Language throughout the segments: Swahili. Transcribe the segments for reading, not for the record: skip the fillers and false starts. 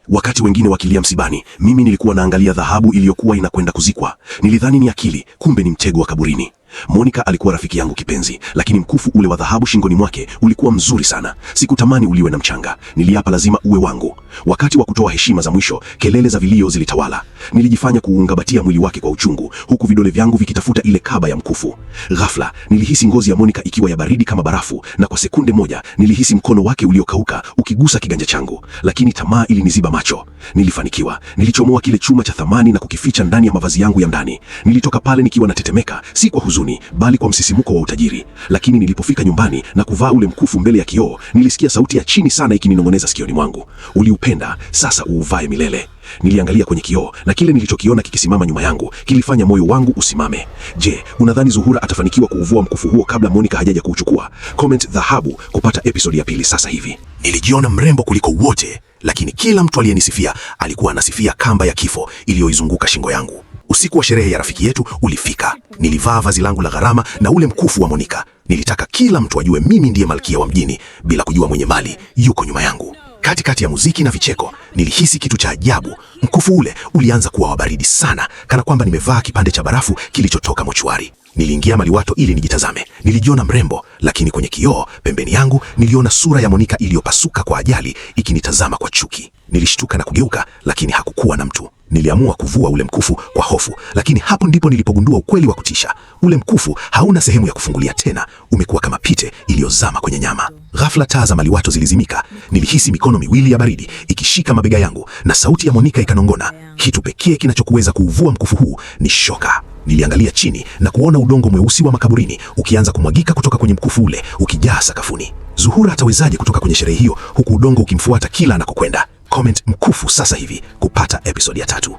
Wakati wengine wakilia msibani, mimi nilikuwa naangalia dhahabu iliyokuwa inakwenda kuzikwa. Nilidhani ni akili, kumbe ni mtego wa kaburini. Monica alikuwa rafiki yangu kipenzi, lakini mkufu ule wa dhahabu shingoni mwake ulikuwa mzuri sana. Sikutamani uliwe na mchanga. Niliapa lazima uwe wangu. Wakati wa kutoa heshima za mwisho, kelele za vilio zilitawala. Nilijifanya kuungabatia mwili wake kwa uchungu, huku vidole vyangu vikitafuta ile kaba ya mkufu. Ghafla, nilihisi ngozi ya Monica ikiwa ya baridi kama barafu, na kwa sekunde moja, nilihisi mkono wake uliokauka ukigusa kiganja changu. Lakini tamaa iliniziba macho. Nilifanikiwa. Nilichomoa kile chuma cha thamani na kukificha ndani ya mavazi yangu ya ndani. Nilitoka pale nikiwa natetemeka, si kwa huzuni, bali kwa msisimuko wa utajiri. Lakini nilipofika nyumbani na kuvaa ule mkufu mbele ya kioo, nilisikia sauti ya chini sana ikininong'oneza sikioni mwangu. Uliupenda, sasa uuvae milele. Niliangalia kwenye kioo na kile nilichokiona kikisimama nyuma yangu kilifanya moyo wangu usimame. Je, unadhani Zuhura atafanikiwa kuuvua mkufu huo kabla Monica hajaja kuuchukua? Comment dhahabu kupata episodi ya pili sasa hivi. Nilijiona mrembo kuliko wote, lakini kila mtu aliyenisifia alikuwa anasifia kamba ya kifo iliyoizunguka shingo yangu. Usiku wa sherehe ya rafiki yetu ulifika. Nilivaa vazi langu la gharama na ule mkufu wa Monica. Nilitaka kila mtu ajue mimi ndiye malkia wa mjini, bila kujua mwenye mali yuko nyuma yangu. Katikati ya muziki na vicheko, nilihisi kitu cha ajabu. Mkufu ule ulianza kuwa wa baridi sana, kana kwamba nimevaa kipande cha barafu kilichotoka mochwari. Niliingia maliwato ili nijitazame. Nilijiona mrembo, lakini kwenye kioo pembeni yangu niliona sura ya Monica iliyopasuka kwa ajali ikinitazama kwa chuki. Nilishtuka na kugeuka, lakini hakukuwa na mtu. Niliamua kuvua ule mkufu kwa hofu, lakini hapo ndipo nilipogundua ukweli wa kutisha. Ule mkufu hauna sehemu ya kufungulia tena, umekuwa kama pite iliyozama kwenye nyama. Ghafla taa za maliwato zilizimika. Nilihisi mikono miwili ya baridi ikishika mabega yangu na sauti ya Monica ikanong'ona, kitu pekee kinachokuweza kuuvua mkufu huu ni shoka. Niliangalia chini na kuona udongo mweusi wa makaburini ukianza kumwagika kutoka kwenye mkufu ule ukijaa sakafuni. Zuhura atawezaje kutoka kwenye sherehe hiyo huku udongo ukimfuata kila anakokwenda? Comment mkufu sasa hivi kupata episodi ya 3.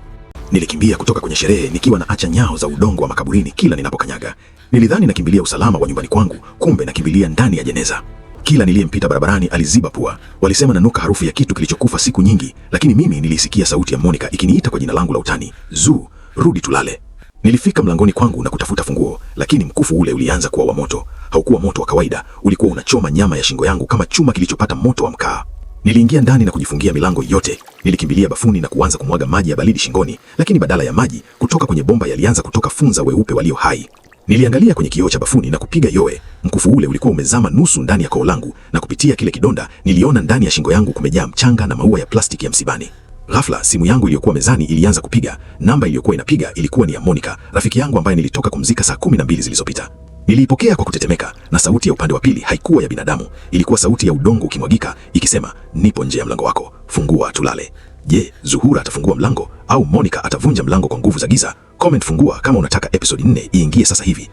Nilikimbia kutoka kwenye sherehe nikiwa naacha nyao za udongo wa makaburini kila ninapokanyaga. Nilidhani nakimbilia usalama wa nyumbani kwangu, kumbe nakimbilia ndani ya jeneza. Kila niliyempita barabarani aliziba pua. Walisema nanuka harufu ya kitu kilichokufa siku nyingi, lakini mimi nilisikia sauti ya Monica ikiniita kwa jina langu la utani. Zu, rudi tulale. Nilifika mlangoni kwangu na kutafuta funguo, lakini mkufu ule ulianza kuwa wa moto. Haukuwa moto wa kawaida, ulikuwa unachoma nyama ya shingo yangu kama chuma kilichopata moto wa mkaa. Niliingia ndani na kujifungia milango yote. Nilikimbilia bafuni na kuanza kumwaga maji ya baridi shingoni, lakini badala ya maji kutoka kwenye bomba yalianza kutoka funza weupe walio hai. Niliangalia kwenye kioo cha bafuni na kupiga yowe. Mkufu ule ulikuwa umezama nusu ndani ya koo langu, na kupitia kile kidonda niliona ndani ya shingo yangu kumejaa mchanga na maua ya plastiki ya msibani. Ghafla simu yangu iliyokuwa mezani ilianza kupiga. Namba iliyokuwa inapiga ilikuwa ni ya Monica, rafiki yangu ambaye nilitoka kumzika saa 12 zilizopita. Niliipokea kwa kutetemeka, na sauti ya upande wa pili haikuwa ya binadamu. Ilikuwa sauti ya udongo ukimwagika ikisema, nipo nje ya mlango wako, fungua tulale. Je, Zuhura atafungua mlango au Monica atavunja mlango kwa nguvu za giza? Comment fungua kama unataka episode 4 iingie sasa hivi.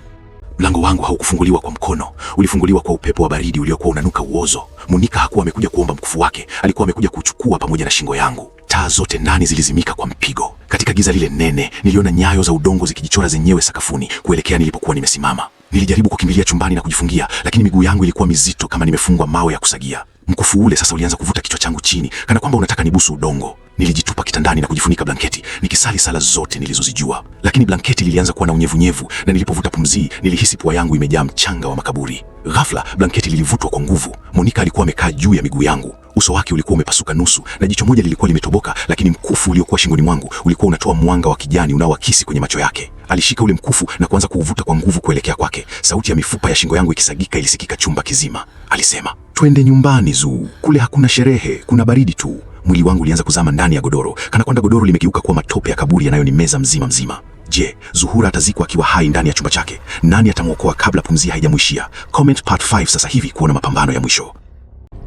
Mlango wangu haukufunguliwa kwa mkono, ulifunguliwa kwa upepo wa baridi uliokuwa unanuka uozo. Monica hakuwa amekuja kuomba mkufu wake, alikuwa amekuja kuchukua pamoja na shingo yangu. Taa zote ndani zilizimika kwa mpigo. Katika giza lile nene, niliona nyayo za udongo zikijichora zenyewe sakafuni kuelekea nilipokuwa nimesimama. Nilijaribu kukimbilia chumbani na kujifungia, lakini miguu yangu ilikuwa mizito kama nimefungwa mawe ya kusagia. Mkufu ule sasa ulianza kuvuta kichwa changu chini, kana kwamba unataka nibusu udongo. Nilijitupa kitandani na kujifunika blanketi, nikisali sala zote nilizozijua. Lakini blanketi lilianza kuwa na unyevunyevu, na nilipovuta pumzi, nilihisi pua yangu imejaa mchanga wa makaburi. Ghafla, blanketi lilivutwa kwa nguvu. Monica alikuwa amekaa juu ya miguu yangu. Uso wake ulikuwa umepasuka nusu, na jicho moja lilikuwa limetoboka, lakini mkufu uliokuwa shingoni mwangu ulikuwa unatoa mwanga wa kijani unaoakisi kwenye macho yake. Alishika ule mkufu na kuanza kuuvuta kwa nguvu kuelekea kwake. Sauti ya mifupa ya shingo yangu ikisagika ilisikika chumba kizima. Alisema, twende nyumbani Zu, kule hakuna sherehe, kuna baridi tu. Mwili wangu ulianza kuzama ndani ya godoro, kana kwamba godoro limegeuka kuwa matope ya kaburi yanayonimeza mzima mzima. Je, Zuhura atazikwa akiwa hai ndani ya chumba chake? Nani atamwokoa kabla pumzi haijamwishia? Comment part 5 sasa hivi kuona mapambano ya mwisho.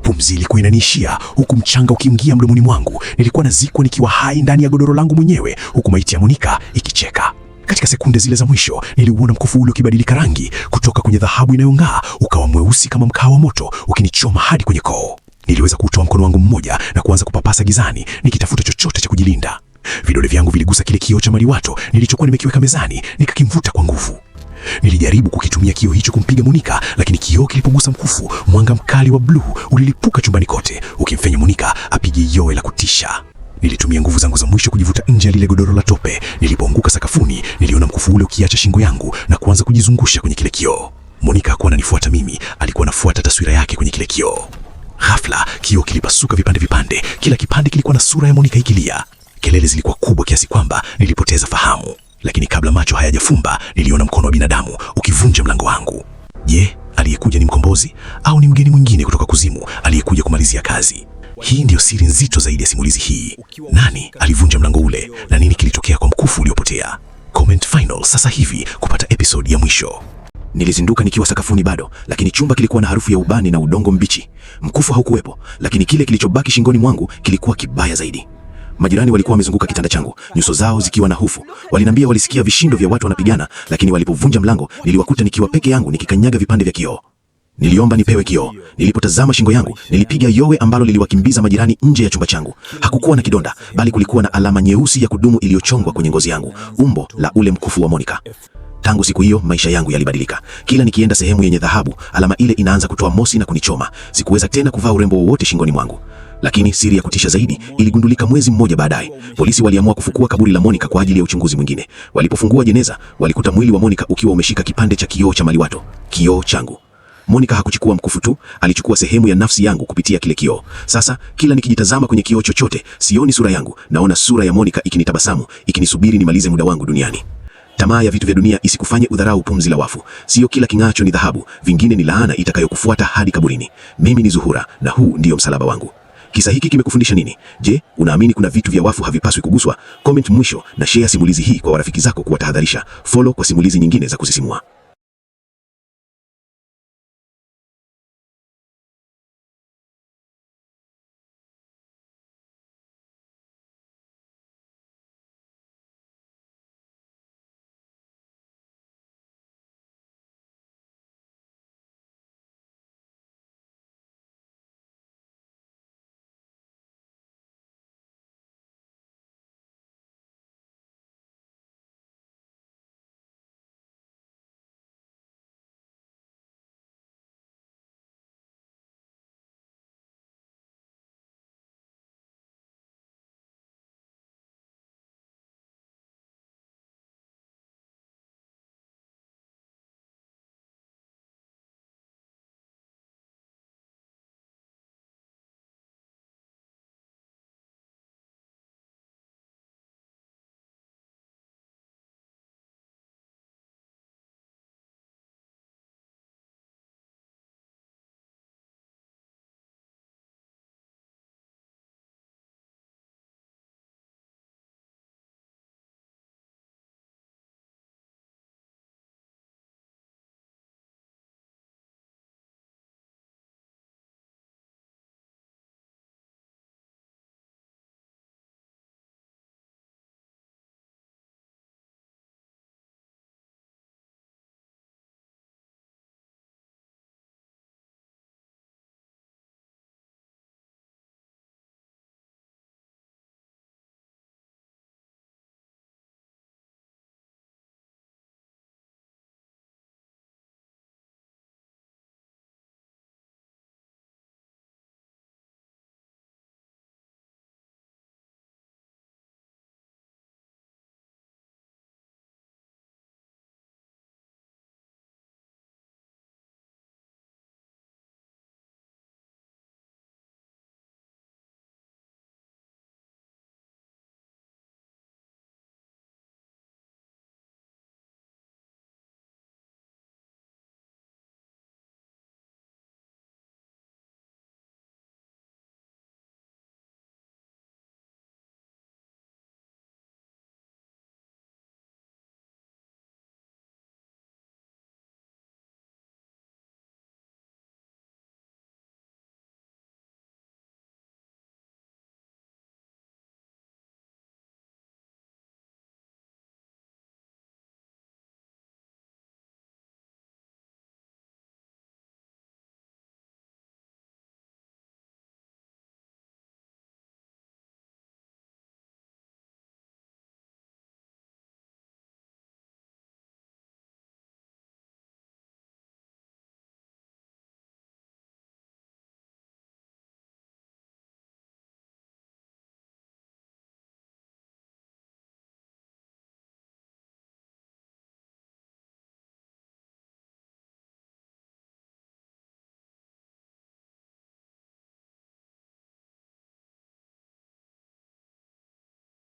Pumzi ilikuwa inaniishia huku mchanga ukiingia mdomoni mwangu. Nilikuwa nazikwa nikiwa hai ndani ya godoro langu mwenyewe, huku maiti ya Monica ikicheka. Katika sekunde zile za mwisho, niliuona mkufu ule ukibadilika rangi kutoka kwenye dhahabu inayong'aa ukawa mweusi kama mkaa wa moto ukinichoma hadi kwenye koo. Niliweza kuutoa mkono wangu mmoja na kuanza kupapasa gizani nikitafuta chochote cha kujilinda. Vidole vyangu viligusa kile kioo cha maliwato nilichokuwa nimekiweka mezani, nikakimvuta kwa nguvu. Nilijaribu kukitumia kioo hicho kumpiga Monica, lakini kioo kilipogusa mkufu, mwanga mkali wa bluu ulilipuka chumbani kote, ukimfanya Monica apige yowe la kutisha. Nilitumia nguvu zangu za mwisho kujivuta nje ya lile godoro la tope. Nilipoanguka sakafuni, niliona mkufu ule ukiacha shingo yangu na kuanza kujizungusha kwenye kile kioo. Monica hakuwa ananifuata mimi, alikuwa anafuata taswira yake kwenye kile kioo. Ghafla kioo kilipasuka vipande vipande, kila kipande kilikuwa na sura ya Monica ikilia. Kelele zilikuwa kubwa kiasi kwamba nilipoteza fahamu, lakini kabla macho hayajafumba niliona mkono wa binadamu ukivunja mlango wangu. Je, aliyekuja ni mkombozi au ni mgeni mwingine kutoka kuzimu aliyekuja kumalizia kazi? Hii ndiyo siri nzito zaidi ya simulizi hii. Nani alivunja mlango ule na nini kilitokea kwa mkufu uliopotea? Comment final sasa hivi kupata episode ya mwisho. Nilizinduka nikiwa sakafuni bado, lakini chumba kilikuwa na harufu ya ubani na udongo mbichi. Mkufu haukuwepo, lakini kile kilichobaki shingoni mwangu kilikuwa kibaya zaidi. Majirani walikuwa wamezunguka kitanda changu, nyuso zao zikiwa na hofu. Waliniambia walisikia vishindo vya watu wanapigana, lakini walipovunja mlango niliwakuta nikiwa peke yangu nikikanyaga vipande vya kioo. Niliomba nipewe kioo. Nilipotazama shingo yangu, nilipiga yowe ambalo liliwakimbiza majirani nje ya chumba changu. Hakukuwa na kidonda, bali kulikuwa na alama nyeusi ya kudumu iliyochongwa kwenye ngozi yangu, umbo la ule mkufu wa Monica. Tangu siku hiyo maisha yangu yalibadilika. Kila nikienda sehemu yenye dhahabu, alama ile inaanza kutoa moshi na kunichoma. Sikuweza tena kuvaa urembo wowote shingoni mwangu. Lakini siri ya kutisha zaidi iligundulika mwezi mmoja baadaye. Polisi waliamua kufukua kaburi la Monica kwa ajili ya uchunguzi mwingine. Walipofungua jeneza, walikuta mwili wa Monica ukiwa umeshika kipande cha kioo cha maliwato, kioo changu. Monica hakuchukua mkufu tu, alichukua sehemu ya nafsi yangu kupitia kile kioo. Sasa kila nikijitazama kwenye kioo chochote, sioni sura yangu, naona sura ya Monica ikinitabasamu, ikinisubiri nimalize muda wangu duniani. Tamaa ya vitu vya dunia isikufanye udharau pumzi la wafu. Sio kila king'acho ni dhahabu, vingine ni laana itakayokufuata hadi kaburini. Mimi ni Zuhura na huu ndio msalaba wangu. Kisa hiki kimekufundisha nini? Je, unaamini kuna vitu vya wafu havipaswi kuguswa? Comment mwisho na share simulizi hii kwa warafiki zako kuwatahadharisha. Follow kwa simulizi nyingine za kusisimua.